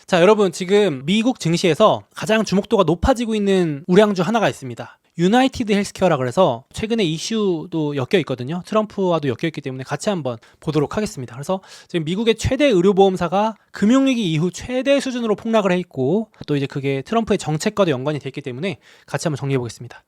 자, 여러분 지금 미국 증시에서 가장 주목도가 높아지고 있는 우량 주 하나가 있습니다. 유나이티드 헬스케어라 그래서 최근에 이슈도 엮여 있거든요. 트럼프와도 엮여 있기 때문에 같이 한번 보도록 하겠습니다. 그래서 지금 미국의 최대 의료보험사가 금융위기 이후 최대 수준으로 폭락을 해 있고 또 이제 그게 트럼프의 정책과도 연관이 돼 있기 때문에 같이 한번 정리해 보겠습니다.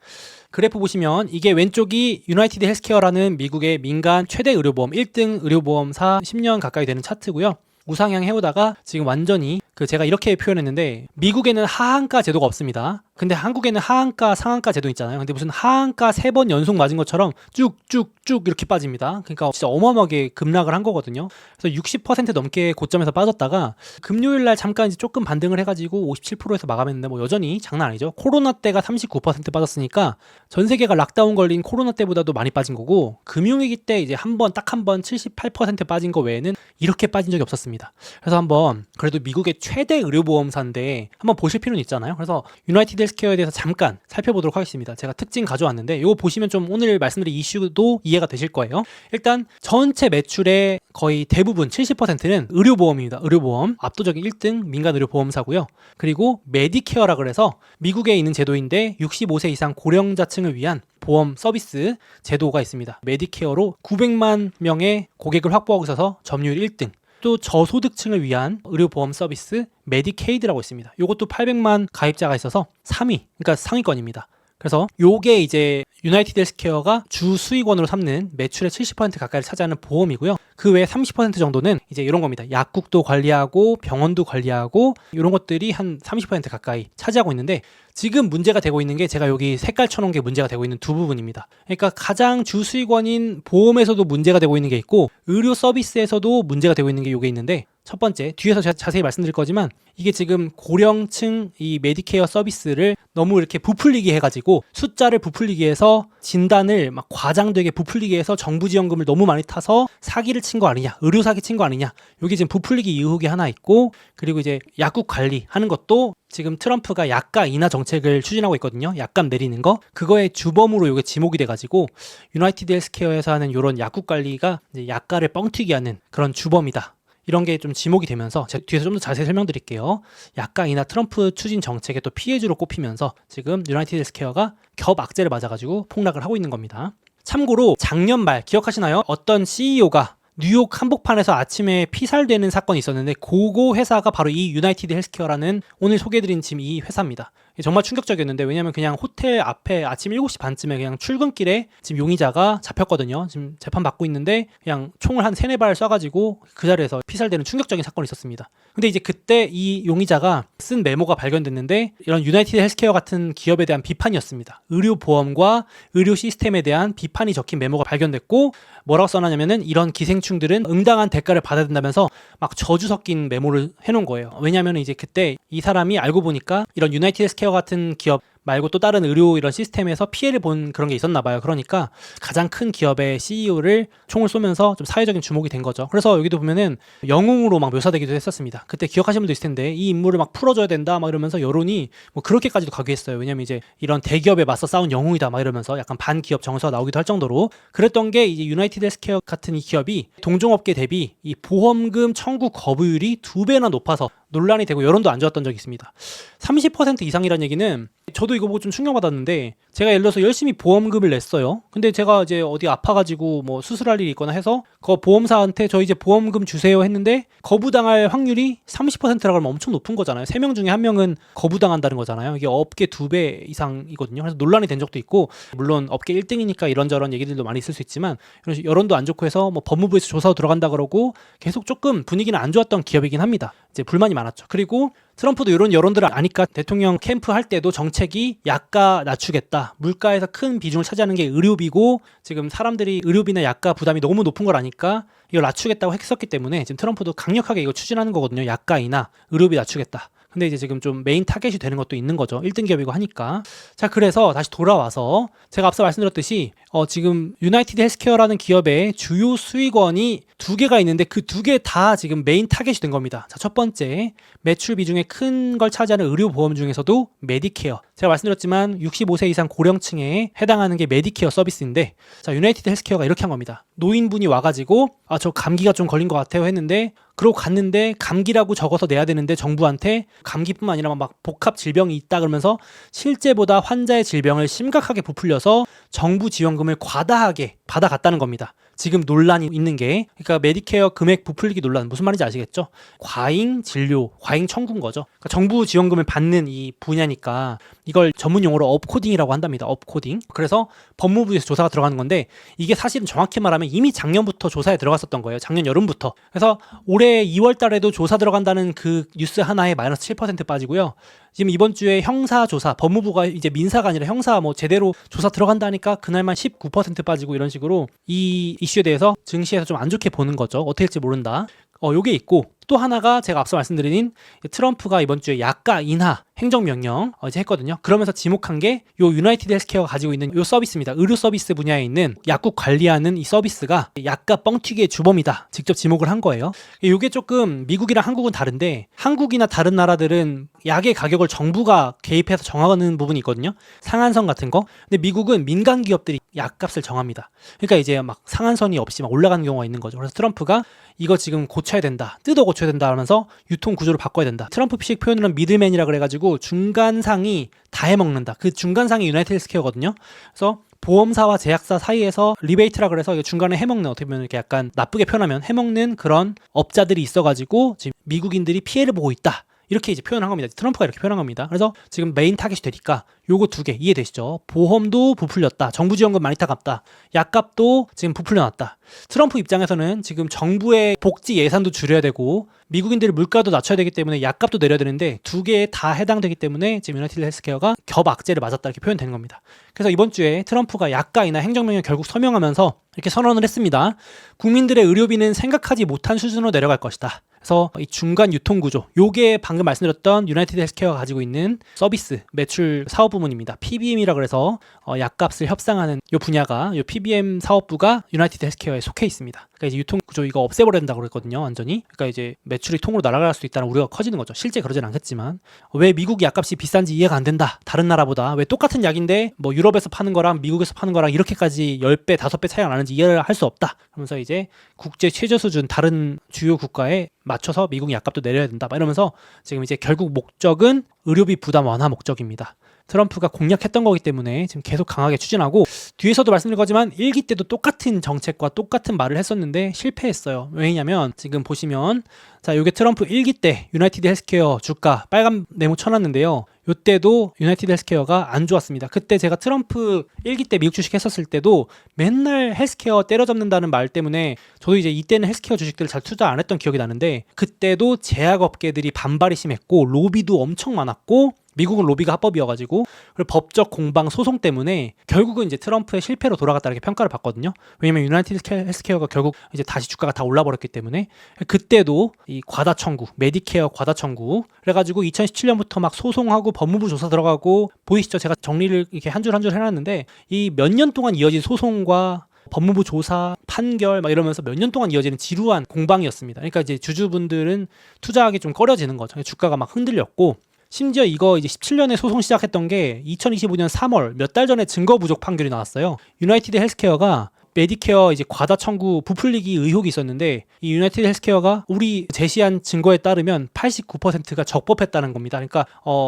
그래프 보시면 이게 왼쪽이 유나이티드 헬스케어라는 미국의 민간 최대 의료보험 1등 의료보험사 10년 가까이 되는 차트고요. 우상향 해오다가 지금 완전히 제가 이렇게 표현했는데 미국에는 하한가 제도가 없습니다. 근데 한국에는 하한가 상한가 제도 있잖아요. 근데 무슨 하한가 3번 연속 맞은 것처럼 쭉쭉쭉 이렇게 빠집니다. 그러니까 진짜 어마어마하게 급락을 한 거거든요. 그래서 60% 넘게 고점에서 빠졌다가 금요일 날 잠깐 이제 조금 반등을 해가지고 57%에서 마감했는데 뭐 여전히 장난 아니죠. 코로나 때가 39% 빠졌으니까 전 세계가 락다운 걸린 코로나 때보다도 많이 빠진 거고 금융위기 때 이제 딱 한 번 78% 빠진 거 외에는 이렇게 빠진 적이 없었습니다. 그래서 한번 그래도 미국의 최대 의료보험사인데 한번 보실 필요는 있잖아요. 그래서 유나이티드 헬스케어에 대해서 잠깐 살펴보도록 하겠습니다. 제가 특징 가져왔는데 이거 보시면 좀 오늘 말씀드린 이슈도 이해가 되실 거예요. 일단 전체 매출의 거의 대부분 70%는 의료보험입니다. 의료보험 압도적인 1등 민간 의료보험사고요. 그리고 메디케어라 그래서 미국에 있는 제도인데 65세 이상 고령자층을 위한 보험 서비스 제도가 있습니다. 메디케어로 900만 명의 고객을 확보하고 있어서 점유율 1등. 또 저소득층을 위한 의료보험 서비스 메디케이드라고 있습니다. 이것도 800만 가입자가 있어서 3위, 그러니까 상위권입니다. 그래서 요게 이제 유나이티드 헬스케어가 주 수익원으로 삼는 매출의 70% 가까이를 차지하는 보험이고요. 그 외에 30% 정도는 이제 이런 겁니다. 약국도 관리하고 병원도 관리하고 이런 것들이 한 30% 가까이 차지하고 있는데 지금 문제가 되고 있는 게 제가 여기 색깔 쳐놓은 게 문제가 되고 있는 두 부분입니다. 그러니까 가장 주 수익원인 보험에서도 문제가 되고 있는 게 있고 의료 서비스에서도 문제가 되고 있는 게 요게 있는데 첫 번째, 뒤에서 제가 자세히 말씀드릴 거지만 이게 지금 고령층 이 메디케어 서비스를 너무 이렇게 부풀리게 해가지고 숫자를 부풀리게 해서 진단을 막 과장되게 부풀리게 해서 정부 지원금을 너무 많이 타서 사기를 친 거 아니냐, 의료 사기 친 거 아니냐, 여기 지금 부풀리기 의혹이 하나 있고 그리고 이제 약국 관리하는 것도 지금 트럼프가 약가 인하 정책을 추진하고 있거든요. 약값 내리는 거. 그거의 주범으로 이게 지목이 돼가지고 유나이티드 헬스케어에서 하는 이런 약국 관리가 이제 약가를 뻥튀기 하는 그런 주범이다. 이런 게 좀 지목이 되면서 제가 뒤에서 좀 더 자세히 설명드릴게요. 약가 인하 트럼프 추진 정책의 또 피해주로 꼽히면서 지금 유나이티드 헬스케어가 겹악재를 맞아가지고 폭락을 하고 있는 겁니다. 참고로 작년 말 기억하시나요? 어떤 CEO가 뉴욕 한복판에서 아침에 피살되는 사건이 있었는데 그거 회사가 바로 이 유나이티드 헬스케어라는 오늘 소개해드린 지금 이 회사입니다. 정말 충격적이었는데 왜냐면 그냥 호텔 앞에 아침 7시 반쯤에 그냥 출근길에 지금 용의자가 잡혔거든요. 지금 재판받고 있는데 그냥 총을 한 3-4발 쏴가지고 그 자리에서 피살되는 충격적인 사건이 있었습니다. 근데 이제 그때 이 용의자가 쓴 메모가 발견됐는데 이런 유나이티드 헬스케어 같은 기업에 대한 비판이었습니다. 의료보험과 의료 시스템에 대한 비판이 적힌 메모가 발견됐고 뭐라고 써놨냐면은 이런 기생충들은 응당한 대가를 받아야 된다면서 막 저주 섞인 메모를 해놓은 거예요. 왜냐하면 이제 그때 이 사람이 알고 보니까 이런 유나이티드 헬스케어 같은 기업 말고 또 다른 의료 이런 시스템에서 피해를 본 그런 게 있었나 봐요. 그러니까 가장 큰 기업의 CEO를 총을 쏘면서 좀 사회적인 주목이 된 거죠. 그래서 여기도 보면은 영웅으로 막 묘사되기도 했었습니다. 그때 기억하시는 분도 있을 텐데 이 인물을 막 풀어줘야 된다 막 이러면서 여론이 뭐 그렇게까지도 가게 했어요. 왜냐면 이제 이런 대기업에 맞서 싸운 영웅이다 막 이러면서 약간 반기업 정서가 나오기도 할 정도로 그랬던 게 이제 유나이티드 헬스케어 같은 이 기업이 동종업계 대비 이 보험금 청구 거부율이 2배나 높아서 논란이 되고 여론도 안 좋았던 적이 있습니다. 30% 이상이라는 얘기는 저도 이거 보고 좀 충격받았는데 제가 예를 들어서 열심히 보험금을 냈어요. 근데 제가 이제 어디 아파가지고 뭐 수술할 일이 있거나 해서 그 보험사한테 저 이제 보험금 주세요 했는데 거부당할 확률이 30%라고 하면 엄청 높은 거잖아요. 3명 중에 1명은 거부당한다는 거잖아요. 이게 업계 2배 이상이거든요. 그래서 논란이 된 적도 있고 물론 업계 1등이니까 이런저런 얘기들도 많이 있을 수 있지만 여론도 안 좋고 해서 뭐 법무부에서 조사도 들어간다 그러고 계속 조금 분위기는 안 좋았던 기업이긴 합니다. 이제 불만이 많았죠. 그리고 트럼프도 이런 여론들을 아니까 대통령 캠프 할 때도 정책이 약가 낮추겠다. 물가에서 큰 비중을 차지하는 게 의료비고 지금 사람들이 의료비나 약가 부담이 너무 높은 걸 아니까 이걸 낮추겠다고 했었기 때문에 지금 트럼프도 강력하게 이거 추진하는 거거든요. 약가 인하, 의료비 낮추겠다. 근데 이제 지금 좀 메인 타겟이 되는 것도 있는 거죠. 1등 기업이고 하니까. 자, 그래서 다시 돌아와서 제가 앞서 말씀드렸듯이 지금 유나이티드 헬스케어라는 기업의 주요 수익원이 2개가 있는데 그 2개 다 지금 메인 타겟이 된 겁니다. 자, 첫 번째, 매출 비중에 큰 걸 차지하는 의료보험 중에서도 메디케어. 제가 말씀드렸지만 65세 이상 고령층에 해당하는 게 메디케어 서비스인데 자, 유나이티드 헬스케어가 이렇게 한 겁니다. 노인분이 와가지고 저 감기가 좀 걸린 것 같아요 했는데 그러고 갔는데 감기라고 적어서 내야 되는데 정부한테 감기뿐만 아니라 막 복합 질병이 있다 그러면서 실제보다 환자의 질병을 심각하게 부풀려서 정부 지원금을 과다하게 받아갔다는 겁니다. 지금 논란이 있는 게, 그러니까 메디케어 금액 부풀리기 논란, 무슨 말인지 아시겠죠? 과잉 진료, 과잉 청구인 거죠. 그러니까 정부 지원금을 받는 이 분야니까 이걸 전문 용어로 업코딩이라고 한답니다. 업코딩. 그래서 법무부에서 조사가 들어가는 건데, 이게 사실은 정확히 말하면 이미 작년부터 조사에 들어갔었던 거예요. 작년 여름부터. 그래서 올해 2월 달에도 조사 들어간다는 그 뉴스 하나에 마이너스 7% 빠지고요. 지금 이번 주에 형사조사, 법무부가 이제 민사가 아니라 형사 뭐 제대로 조사 들어간다니까 그날만 19% 빠지고, 이런 식으로 이 이슈에 대해서 증시에서 좀 안 좋게 보는 거죠. 어떻게 될지 모른다. 요게 있고, 또 하나가 제가 앞서 말씀드린 트럼프가 이번 주에 약가 인하 행정명령 이제 했거든요. 그러면서 지목한 게 요 유나이티드 헬스케어가 가지고 있는 요 서비스입니다. 의료 서비스 분야에 있는 약국 관리하는 이 서비스가 약가 뻥튀기의 주범이다. 직접 지목을 한 거예요. 요게 조금 미국이랑 한국은 다른데, 한국이나 다른 나라들은 약의 가격을 정부가 개입해서 정하는 부분이 있거든요. 상한선 같은 거. 근데 미국은 민간 기업들이 약값을 정합니다. 그러니까 이제 막 상한선이 없이 막 올라가는 경우가 있는 거죠. 그래서 트럼프가 이거 지금 고쳐야 된다, 뜯어 고쳐야 된다 하면서 유통 구조를 바꿔야 된다. 트럼프식 표현으로는 미들맨이라 그래가지고 중간상이 다 해먹는다. 그 중간상이 유나이티드 헬스케어거든요. 그래서 보험사와 제약사 사이에서 리베이트라 그래서 중간에 해먹는, 어떻게 보면 이렇게 약간 나쁘게 표현하면 해먹는 그런 업자들이 있어가지고 지금 미국인들이 피해를 보고 있다. 이렇게 이제 표현한 겁니다. 트럼프가 이렇게 표현한 겁니다. 그래서 지금 메인 타겟이 되니까 요거 두 개 이해되시죠? 보험도 부풀렸다. 정부 지원금 많이 타갔다. 약값도 지금 부풀려놨다. 트럼프 입장에서는 지금 정부의 복지 예산도 줄여야 되고 미국인들의 물가도 낮춰야 되기 때문에 약값도 내려야 되는데 두 개에 다 해당되기 때문에 지금 유나이티드 헬스케어가 겹악재를 맞았다, 이렇게 표현되는 겁니다. 그래서 이번 주에 트럼프가 약가 인하 행정명령 결국 서명하면서 이렇게 선언을 했습니다. 국민들의 의료비는 생각하지 못한 수준으로 내려갈 것이다. 그래서 이 중간 유통 구조, 요게 방금 말씀드렸던 유나이티드 헬스케어가 가지고 있는 서비스 매출 사업 부문입니다. PBM이라 그래서 약값을 협상하는 요 분야가, 요 PBM 사업부가 유나이티드 헬스케어에 속해 있습니다. 그러니까 이제 유통 구조 이거 없애버려야 된다고 그랬거든요, 완전히. 그러니까 이제 매출이 통으로 날아갈 수도 있다는 우려가 커지는 거죠. 실제 그러진 않겠지만. 왜 미국 약값이 비싼지 이해가 안 된다. 다른 나라보다. 왜 똑같은 약인데 뭐 유럽에서 파는 거랑 미국에서 파는 거랑 이렇게까지 10배, 5배 차이가 나는지 이해를 할 수 없다. 그러면서 이제 국제 최저 수준 다른 주요 국가에 맞춰서 미국 약값도 내려야 된다. 이러면서 지금 이제 결국 목적은 의료비 부담 완화 목적입니다. 트럼프가 공약했던 거기 때문에 지금 계속 강하게 추진하고, 뒤에서도 말씀드린 거지만 1기 때도 똑같은 정책과 똑같은 말을 했었는데 실패했어요. 왜냐면 지금 보시면, 자, 요게 트럼프 1기 때 유나이티드 헬스케어 주가 빨간 네모 쳐놨는데요. 요때도 유나이티드 헬스케어가 안 좋았습니다. 그때 제가 트럼프 1기 때 미국 주식 했었을 때도 맨날 헬스케어 때려잡는다는 말 때문에 저도 이제 이때는 헬스케어 주식들을 잘 투자 안 했던 기억이 나는데, 그때도 제약업계들이 반발이 심했고 로비도 엄청 많았고, 미국은 로비가 합법이어가지고, 그리고 법적 공방 소송 때문에 결국은 이제 트럼프의 실패로 돌아갔다, 이렇게 평가를 받거든요. 왜냐면 유나이티드 헬스케어가 결국 이제 다시 주가가 다 올라버렸기 때문에. 그때도 이 과다 청구, 메디케어 과다 청구 그래가지고 2017년부터 막 소송하고 법무부 조사 들어가고, 보이시죠? 제가 정리를 이렇게 한 줄 한 줄 해놨는데, 이 몇 년 동안 이어진 소송과 법무부 조사, 판결 막 이러면서 몇 년 동안 이어지는 지루한 공방이었습니다. 그러니까 이제 주주분들은 투자하기 좀 꺼려지는 거죠. 주가가 막 흔들렸고, 심지어 이거 이제 17년에 소송 시작했던 게 2025년 3월 몇 달 전에 증거 부족 판결이 나왔어요. 유나이티드 헬스케어가 메디케어 이제 과다 청구 부풀리기 의혹이 있었는데, 이 유나이티드 헬스케어가 우리 제시한 증거에 따르면 89%가 적법했다는 겁니다. 그러니까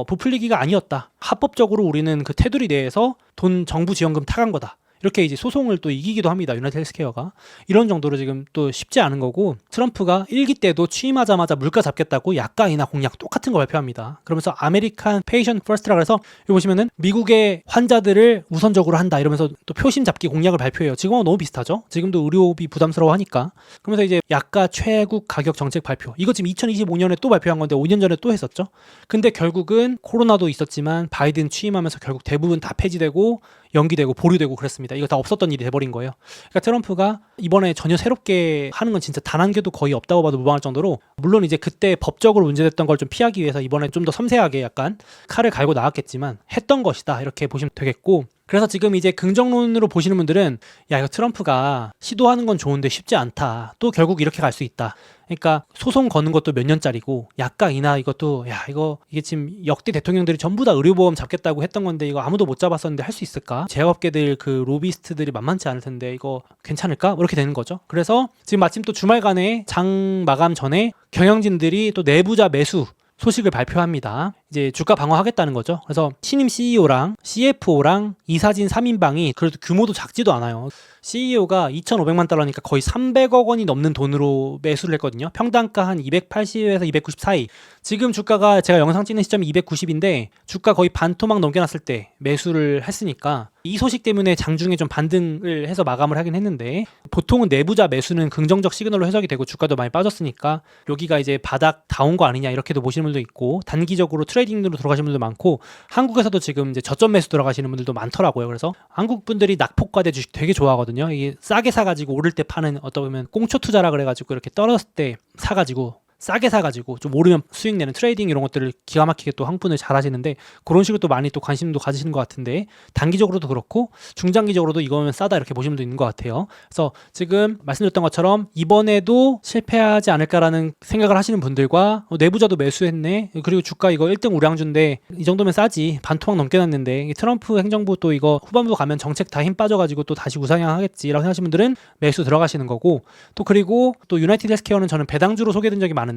부풀리기가 아니었다. 합법적으로 우리는 그 테두리 내에서 돈 정부 지원금 타간 거다. 이렇게 이제 소송을 또 이기기도 합니다. 유나이티드 헬스케어가. 이런 정도로 지금 또 쉽지 않은 거고, 트럼프가 1기 때도 취임하자마자 물가 잡겠다고 약가 인하 공약 똑같은 거 발표합니다. 그러면서 아메리칸 페이션트 퍼스트라 그래서 여기 보시면은 미국의 환자들을 우선적으로 한다 이러면서 또 표심 잡기 공약을 발표해요. 지금하고 너무 비슷하죠? 지금도 의료비 부담스러워 하니까. 그러면서 이제 약가 최국 가격 정책 발표. 이거 지금 2025년에 또 발표한 건데 5년 전에 또 했었죠. 근데 결국은 코로나도 있었지만 바이든 취임하면서 결국 대부분 다 폐지되고 연기되고 보류되고 그랬습니다. 이거 다 없었던 일이 돼버린 거예요. 그러니까 트럼프가 이번에 전혀 새롭게 하는 건 진짜 단 한 개도 거의 없다고 봐도 무방할 정도로, 물론 이제 그때 법적으로 문제됐던 걸 좀 피하기 위해서 이번에 좀 더 섬세하게 약간 칼을 갈고 나왔겠지만 했던 것이다, 이렇게 보시면 되겠고, 그래서 지금 이제 긍정론으로 보시는 분들은 야 이거 트럼프가 시도하는 건 좋은데 쉽지 않다. 또 결국 이렇게 갈 수 있다. 그러니까 소송 거는 것도 몇 년짜리고 약강이나 이것도 이게 지금 역대 대통령들이 전부 다 의료보험 잡겠다고 했던 건데 이거 아무도 못 잡았었는데 할 수 있을까? 제약업계들 그 로비스트들이 만만치 않을 텐데 이거 괜찮을까? 뭐 이렇게 되는 거죠. 그래서 지금 마침 또 주말간에 장 마감 전에 경영진들이 또 내부자 매수 소식을 발표합니다. 이제 주가 방어하겠다는 거죠. 그래서 신임 CEO랑 CFO랑 이사진 3인방이 그래도 규모도 작지도 않아요. CEO가 2,500만 달러니까 거의 300억 원이 넘는 돈으로 매수를 했거든요. 평단가 한 280에서 290 사이. 지금 주가가 제가 영상 찍는 시점이 290인데 주가 거의 반토막 넘겨놨을 때 매수를 했으니까 이 소식 때문에 장중에 좀 반등을 해서 마감을 하긴 했는데 보통은 내부자 매수는 긍정적 시그널로 해석이 되고 주가도 많이 빠졌으니까 여기가 이제 바닥 다 온 거 아니냐 이렇게도 보시는 분도 있고 단기적으로 트레이딩으로 들어가시는 분들도 많고 한국에서도 지금 이제 저점 매수 들어가시는 분들도 많더라고요. 그래서 한국 분들이 낙폭과대 주식 되게 좋아하거든요. 이게 싸게 사가지고 오를 때 파는 어떻게 보면 꽁초 투자라 그래가지고 이렇게 떨어졌을 때 사가지고 싸게 사가지고 좀 오르면 수익 내는 트레이딩 이런 것들을 기가 막히게 또 한국 분들 잘 하시는데 그런 식으로 또 많이 또 관심도 가지시는 것 같은데 단기적으로도 그렇고 중장기적으로도 이거면 싸다 이렇게 보시는 분도 있는 것 같아요. 그래서 지금 말씀드렸던 것처럼 이번에도 실패하지 않을까라는 생각을 하시는 분들과 내부자도 매수했네 그리고 주가 이거 1등 우량주인데 이 정도면 싸지 반토막 넘게 났는데 트럼프 행정부 또 이거 후반부 가면 정책 다 힘 빠져가지고 또 다시 우상향하겠지라고 생각하시는 분들은 매수 들어가시는 거고 또 그리고 또 유나이티드 헬스케어는 저는 배당주로 소개된 적이 많은데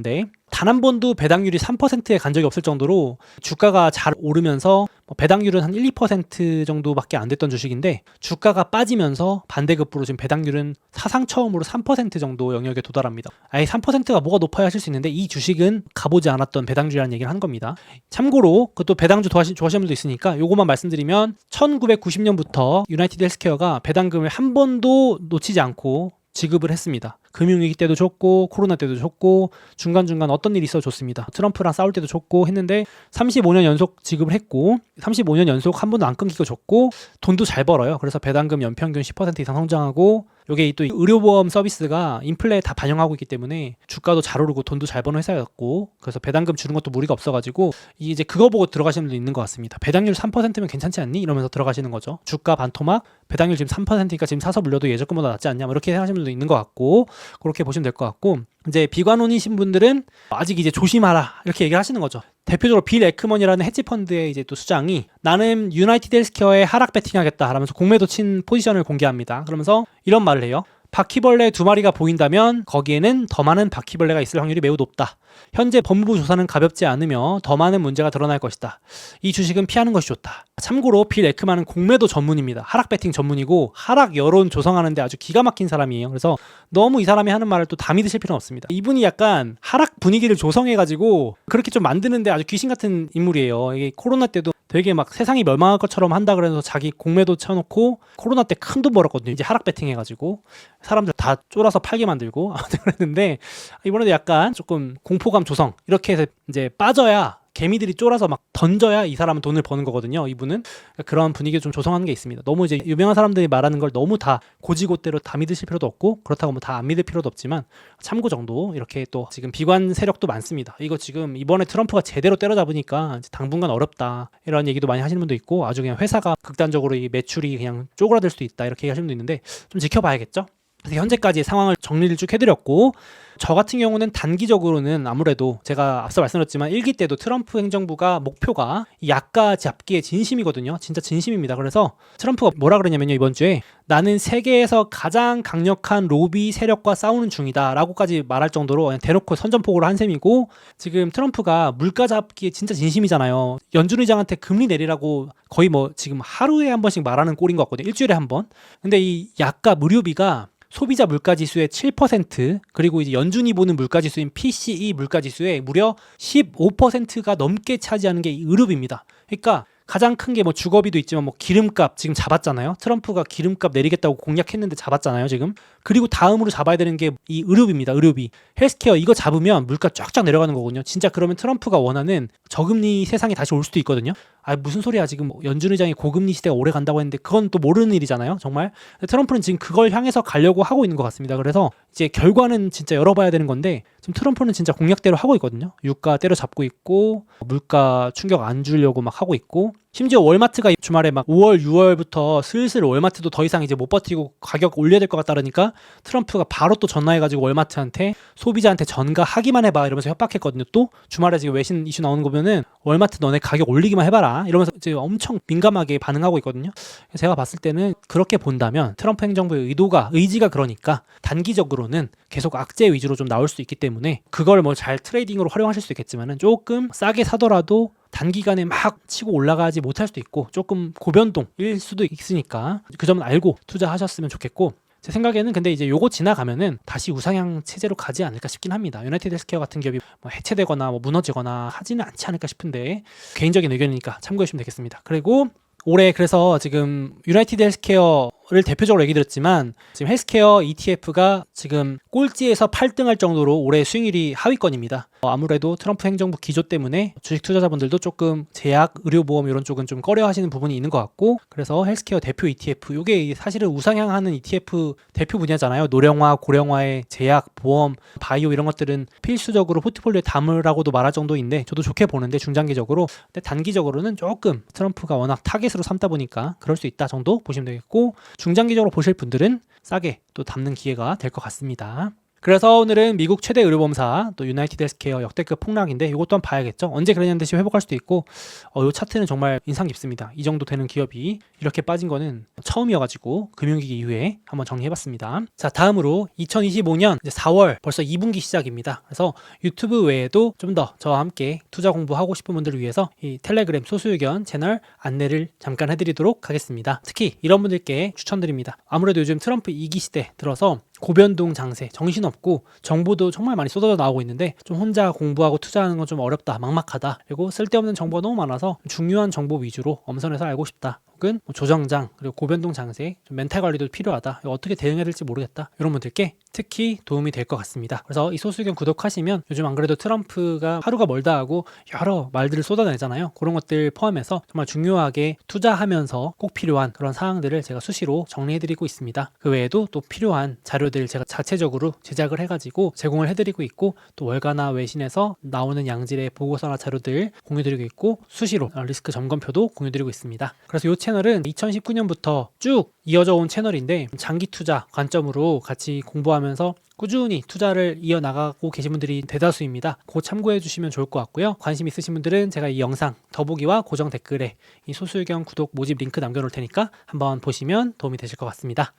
단 한 번도 배당률이 3%에 간 적이 없을 정도로 주가가 잘 오르면서 배당률은 한 1, 2% 정도밖에 안 됐던 주식인데 주가가 빠지면서 반대급부로 지금 배당률은 사상 처음으로 3% 정도 영역에 도달합니다. 아예 3%가 뭐가 높아야 하실 수 있는데 이 주식은 가보지 않았던 배당률이라는 얘기를 한 겁니다. 참고로 그것도 배당주 좋아하시는 분도 있으니까 요것만 말씀드리면 1990년부터 유나이티드 헬스케어가 배당금을 한 번도 놓치지 않고 지급을 했습니다. 금융위기 때도 줬고 코로나 때도 줬고 중간중간 어떤 일이 있어 줬습니다. 트럼프랑 싸울 때도 줬고 했는데 35년 연속 지급을 했고 35년 연속 한 번도 안 끊기고 줬고 돈도 잘 벌어요. 그래서 배당금 연평균 10% 이상 성장하고 이게 또 의료보험 서비스가 인플레에 다 반영하고 있기 때문에 주가도 잘 오르고 돈도 잘 버는 회사였고 그래서 배당금 주는 것도 무리가 없어가지고 이제 그거 보고 들어가시는 분도 있는 것 같습니다. 배당률 3%면 괜찮지 않니? 이러면서 들어가시는 거죠. 주가 반토막 배당률 지금 3%니까 지금 사서 물려도 예전 거보다 낫지 않냐 뭐 이렇게 생각하시는 분도 있는 것 같고 그렇게 보시면 될 것 같고 이제 비관론이신 분들은 아직 이제 조심하라 이렇게 얘기를 하시는 거죠. 대표적으로 빌 에크먼이라는 헤지펀드의 이제 또 수장이 나는 유나이티드 헬스케어에 하락 배팅하겠다 하면서 공매도 친 포지션을 공개합니다. 그러면서 이런 말을 해요. 바퀴벌레 2마리가 보인다면 거기에는 더 많은 바퀴벌레가 있을 확률이 매우 높다. 현재 법무부 조사는 가볍지 않으며 더 많은 문제가 드러날 것이다. 이 주식은 피하는 것이 좋다. 참고로 빌 에크만은 공매도 전문입니다. 하락 배팅 전문이고 하락 여론 조성하는데 아주 기가 막힌 사람이에요. 그래서 너무 이 사람이 하는 말을 또 다 믿으실 필요는 없습니다. 이분이 약간 하락 분위기를 조성해가지고 그렇게 좀 만드는데 아주 귀신 같은 인물이에요. 이게 코로나 때도 되게 막 세상이 멸망할 것처럼 한다 그래서 자기 공매도 쳐놓고 코로나 때 큰 돈 벌었거든요. 이제 하락 배팅 해가지고 사람들 다 쫄아서 팔게 만들고 아무튼 그랬는데 이번에도 약간 조금 공포감 조성 이렇게 해서 이제 빠져야 개미들이 쫄아서 막 던져야 이 사람은 돈을 버는 거거든요. 이분은 그런 분위기를 좀 조성하는 게 있습니다. 너무 이제 유명한 사람들이 말하는 걸 너무 다 고지고대로 다 믿으실 필요도 없고 그렇다고 뭐 다 안 믿을 필요도 없지만 참고 정도 이렇게 또 지금 비관 세력도 많습니다. 이거 지금 이번에 트럼프가 제대로 때려잡으니까 당분간 어렵다 이런 얘기도 많이 하시는 분도 있고 아주 그냥 회사가 극단적으로 이 매출이 그냥 쪼그라들 수도 있다 이렇게 얘기하시는 분도 있는데 좀 지켜봐야겠죠. 그래서 현재까지의 상황을 정리를 쭉 해드렸고 저 같은 경우는 단기적으로는 아무래도 제가 앞서 말씀드렸지만 1기 때도 트럼프 행정부가 목표가 약가 잡기의 진심이거든요. 진짜 진심입니다. 그래서 트럼프가 뭐라 그러냐면요. 이번 주에 나는 세계에서 가장 강력한 로비 세력과 싸우는 중이다 라고까지 말할 정도로 그냥 대놓고 선전포고를 한 셈이고 지금 트럼프가 물가 잡기에 진짜 진심이잖아요. 연준 의장한테 금리 내리라고 거의 뭐 지금 하루에 한 번씩 말하는 꼴인 것 같거든요. 일주일에 한 번. 근데 이 약가 무료비가 소비자 물가지수의 7% 그리고 이제 연준이 보는 물가지수인 PCE 물가지수의 무려 15%가 넘게 차지하는 게 이 의료비입니다. 그러니까 가장 큰 게 뭐 주거비도 있지만 뭐 기름값 지금 잡았잖아요. 트럼프가 기름값 내리겠다고 공약했는데 잡았잖아요, 지금. 그리고 다음으로 잡아야 되는 게 이 의료비입니다. 의료비. 헬스케어 이거 잡으면 물가 쫙쫙 내려가는 거거든요. 진짜 그러면 트럼프가 원하는 저금리 세상이 다시 올 수도 있거든요. 아 무슨 소리야 지금 연준 의장이 고금리 시대가 오래 간다고 했는데 그건 또 모르는 일이잖아요. 정말. 트럼프는 지금 그걸 향해서 가려고 하고 있는 것 같습니다. 그래서 이제 결과는 진짜 열어봐야 되는 건데 지금 트럼프는 진짜 공약대로 하고 있거든요. 유가 때려잡고 있고 물가 충격 안 주려고 막 하고 있고 심지어 월마트가 주말에 막 5월, 6월부터 슬슬 월마트도 더 이상 이제 못 버티고 가격 올려야 될 것 같다 그러니까 트럼프가 바로 또 전화해가지고 월마트한테 소비자한테 전가하기만 해봐 이러면서 협박했거든요. 또 주말에 지금 외신 이슈 나오는 거 보면은 월마트 너네 가격 올리기만 해봐라 이러면서 이제 엄청 민감하게 반응하고 있거든요. 제가 봤을 때는 그렇게 본다면 트럼프 행정부의 의지가 그러니까 단기적으로는 계속 악재 위주로 좀 나올 수 있기 때문에 그걸 뭐 잘 트레이딩으로 활용하실 수 있겠지만은 조금 싸게 사더라도 단기간에 막 치고 올라가지 못할 수도 있고 조금 고변동일 수도 있으니까 그 점은 알고 투자하셨으면 좋겠고, 제 생각에는 근데 이제 요거 지나가면은 다시 우상향 체제로 가지 않을까 싶긴 합니다. 유나이티드 헬스케어 같은 기업이 뭐 해체되거나 뭐 무너지거나 하지는 않지 않을까 싶은데 개인적인 의견이니까 참고해 주시면 되겠습니다. 그리고 올해 그래서 지금 유나이티드 헬스케어를 대표적으로 얘기 드렸지만 지금 헬스케어 ETF가 지금 꼴찌에서 8등할 정도로 올해 수익률이 하위권입니다. 아무래도 트럼프 행정부 기조 때문에 주식 투자자분들도 조금 제약, 의료보험 이런 쪽은 좀 꺼려 하시는 부분이 있는 것 같고, 그래서 헬스케어 대표 ETF, 이게 사실은 우상향하는 ETF 대표 분야잖아요. 노령화, 고령화의 제약, 보험, 바이오 이런 것들은 필수적으로 포트폴리오에 담으라고도 말할 정도인데 저도 좋게 보는데 중장기적으로. 근데 단기적으로는 조금 트럼프가 워낙 타겟으로 삼다 보니까 그럴 수 있다 정도 보시면 되겠고, 중장기적으로 보실 분들은 싸게 또 담는 기회가 될 것 같습니다. 그래서 오늘은 미국 최대 의료보험사 또 유나이티드 헬스케어 역대급 폭락인데 이것도 한번 봐야겠죠. 언제 그랬냐는 듯이 회복할 수도 있고, 이 차트는 정말 인상 깊습니다. 이 정도 되는 기업이 이렇게 빠진 거는 처음이어가지고 금융위기 이후에 한번 정리해봤습니다. 자, 다음으로 2025년 이제 4월 벌써 2분기 시작입니다. 그래서 유튜브 외에도 좀 더 저와 함께 투자 공부하고 싶은 분들을 위해서 이 텔레그램 소수의견 채널 안내를 잠깐 해드리도록 하겠습니다. 특히 이런 분들께 추천드립니다. 아무래도 요즘 트럼프 2기 시대 들어서 고변동 장세, 정신없고 정보도 정말 많이 쏟아져 나오고 있는데 좀 혼자 공부하고 투자하는 건 좀 어렵다, 막막하다, 그리고 쓸데없는 정보가 너무 많아서 중요한 정보 위주로 엄선해서 알고 싶다, 혹은 조정장, 그리고 고변동 장세, 좀 멘탈 관리도 필요하다, 어떻게 대응해야 될지 모르겠다, 이런 분들께 특히 도움이 될 것 같습니다. 그래서 이 소수의견 구독하시면 요즘 안 그래도 트럼프가 하루가 멀다 하고 여러 말들을 쏟아내잖아요. 그런 것들 포함해서 정말 중요하게 투자하면서 꼭 필요한 그런 사항들을 제가 수시로 정리해드리고 있습니다. 그 외에도 또 필요한 자료들 제가 자체적으로 제작을 해가지고 제공을 해드리고 있고, 또 월가나 외신에서 나오는 양질의 보고서나 자료들 공유드리고 있고, 수시로 리스크 점검표도 공유드리고 있습니다. 그래서 이 채널은 2019년부터 쭉 이어져 온 채널인데 장기 투자 관점으로 같이 공부하면서 꾸준히 투자를 이어나가고 계신 분들이 대다수입니다. 그거 참고해 주시면 좋을 것 같고요. 관심 있으신 분들은 제가 이 영상 더보기와 고정 댓글에 이 소수의견 구독 모집 링크 남겨놓을 테니까 한번 보시면 도움이 되실 것 같습니다.